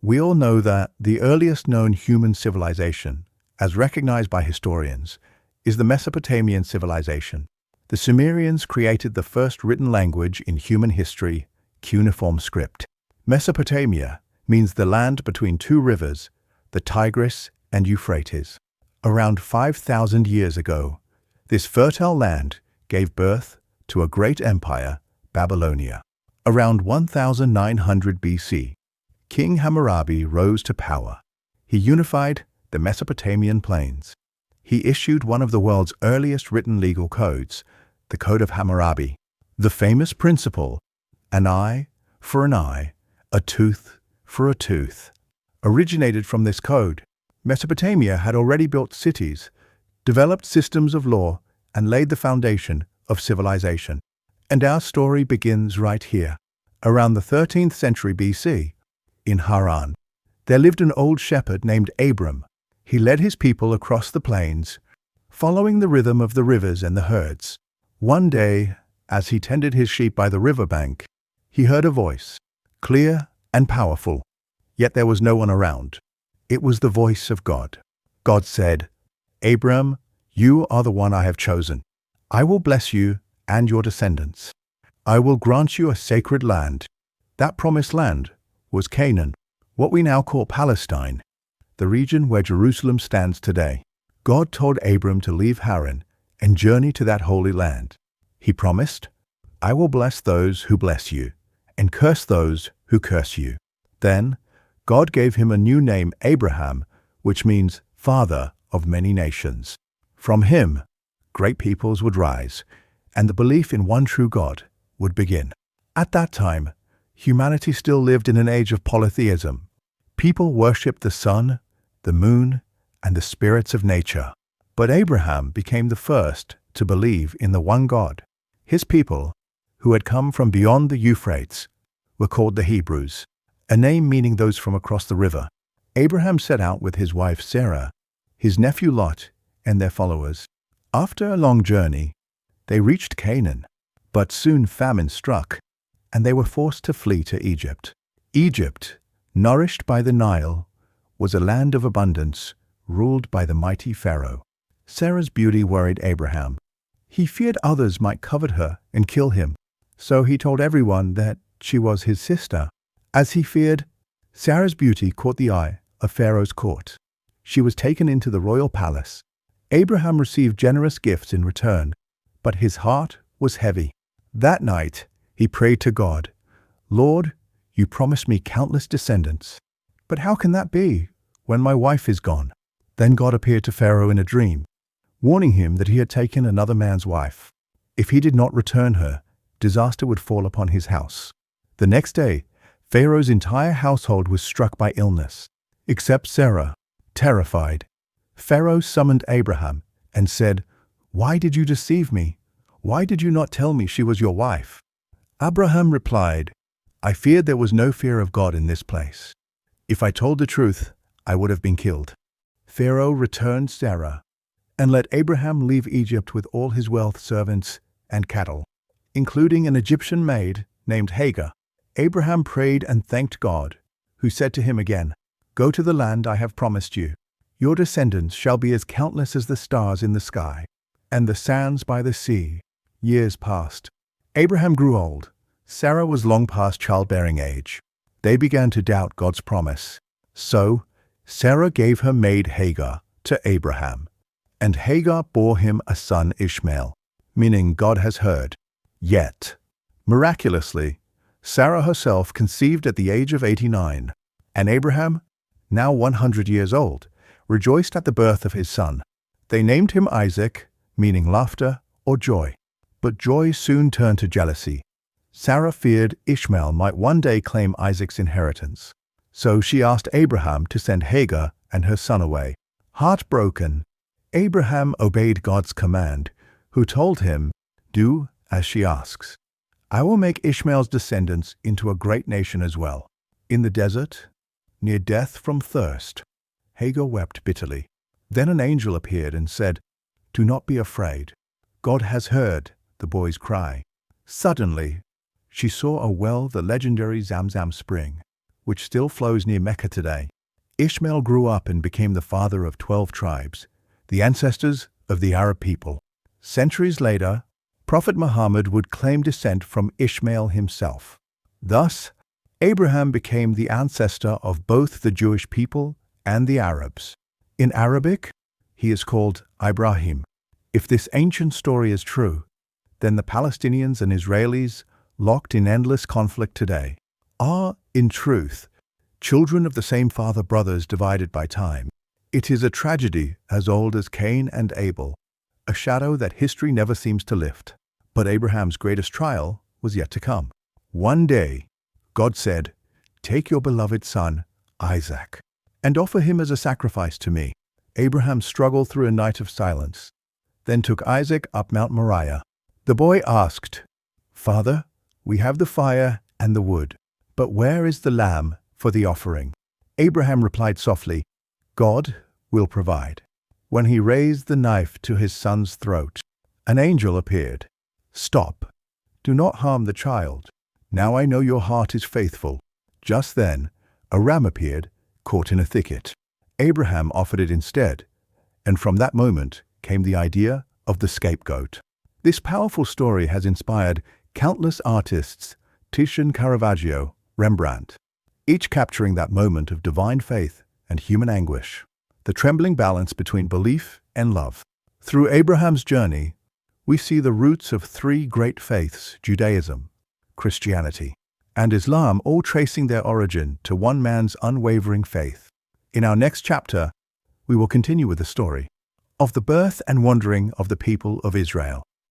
We all know that the earliest known human civilization, as recognized by historians, is the Mesopotamian civilization. The Sumerians created the first written language in human history, cuneiform script. Mesopotamia means the land between two rivers, the Tigris and Euphrates. Around 5,000 years ago, this fertile land gave birth to a great empire, Babylonia. Around 1900 BC, King Hammurabi rose to power. He unified the Mesopotamian plains. He issued one of the world's earliest written legal codes, the Code of Hammurabi. The famous principle, an eye for an eye, a tooth for a tooth, originated from this code. Mesopotamia had already built cities, developed systems of law, and laid the foundation of civilization. And our story begins right here. Around the 13th century BC, in Haran, there lived an old shepherd named Abram. He led his people across the plains, following the rhythm of the rivers and the herds. One day, as he tended his sheep by the riverbank, he heard a voice, clear and powerful, yet there was no one around. It was the voice of God. God said, "Abram, you are the one I have chosen. I will bless you and your descendants. I will grant you a sacred land." That promised land was Canaan, what we now call Palestine, the region where Jerusalem stands today. God told Abram to leave Haran and journey to that holy land. He promised, "I will bless those who bless you, and curse those who curse you." Then, God gave him a new name, Abraham, which means father of many nations. From him, great peoples would rise, and the belief in one true God would begin. At that time, humanity still lived in an age of polytheism. People worshipped the sun, the moon, and the spirits of nature. But Abraham became the first to believe in the one God. His people, who had come from beyond the Euphrates, were called the Hebrews, a name meaning those from across the river. Abraham set out with his wife Sarah, his nephew Lot, and their followers. After a long journey, they reached Canaan, but soon famine struck, and they were forced to flee to Egypt. Egypt, nourished by the Nile, was a land of abundance, ruled by the mighty Pharaoh. Sarah's beauty worried Abraham. He feared others might covet her and kill him, so he told everyone that she was his sister. As he feared, Sarah's beauty caught the eye of Pharaoh's court. She was taken into the royal palace. Abraham received generous gifts in return, but his heart was heavy. That night, he prayed to God, "Lord, you promised me countless descendants. But how can that be when my wife is gone?" Then God appeared to Pharaoh in a dream, warning him that he had taken another man's wife. If he did not return her, disaster would fall upon his house. The next day, Pharaoh's entire household was struck by illness, except Sarah. Terrified, Pharaoh summoned Abraham and said, "Why did you deceive me? Why did you not tell me she was your wife?" Abraham replied, "I feared there was no fear of God in this place. If I told the truth, I would have been killed." Pharaoh returned Sarah and let Abraham leave Egypt with all his wealth, servants, and cattle, including an Egyptian maid named Hagar. Abraham prayed and thanked God, who said to him again, "Go to the land I have promised you. Your descendants shall be as countless as the stars in the sky and the sands by the sea." Years passed. Abraham grew old. Sarah was long past childbearing age. They began to doubt God's promise. So, Sarah gave her maid Hagar to Abraham, and Hagar bore him a son Ishmael, meaning God has heard. Yet, miraculously, Sarah herself conceived at the age of 89, and Abraham, now 100 years old, rejoiced at the birth of his son. They named him Isaac, meaning laughter or joy. But joy soon turned to jealousy. Sarah feared Ishmael might one day claim Isaac's inheritance. So she asked Abraham to send Hagar and her son away. Heartbroken, Abraham obeyed God's command, who told him, "Do as she asks. I will make Ishmael's descendants into a great nation as well." In the desert, near death from thirst, Hagar wept bitterly. Then an angel appeared and said, "Do not be afraid. God has heard the boy's cry." Suddenly, she saw a well, the legendary Zamzam spring. which still flows near Mecca today. Ishmael grew up and became the father of 12 tribes, the ancestors of the Arab people. Centuries later, Prophet Muhammad would claim descent from Ishmael himself. Thus, Abraham became the ancestor of both the Jewish people and the Arabs. In Arabic, he is called Ibrahim. If this ancient story is true, then the Palestinians and Israelis, locked in endless conflict today, are, in truth, children of the same father brothers divided by time. It is a tragedy as old as Cain and Abel, a shadow that history never seems to lift. But Abraham's greatest trial was yet to come. One day, God said, "Take your beloved son, Isaac, and offer him as a sacrifice to me." Abraham struggled through a night of silence, then took Isaac up Mount Moriah. The boy asked, "Father, we have the fire and the wood, but where is the lamb for the offering?" Abraham replied softly, "God will provide." When he raised the knife to his son's throat, an angel appeared. "Stop. Do not harm the child. Now I know your heart is faithful." Just then, a ram appeared, caught in a thicket. Abraham offered it instead, and from that moment came the idea of the scapegoat. This powerful story has inspired countless artists, Titian, Caravaggio, Rembrandt, each capturing that moment of divine faith and human anguish, the trembling balance between belief and love. Through Abraham's journey, we see the roots of three great faiths, Judaism, Christianity, and Islam, all tracing their origin to one man's unwavering faith. In our next chapter, we will continue with the story of the birth and wandering of the people of Israel.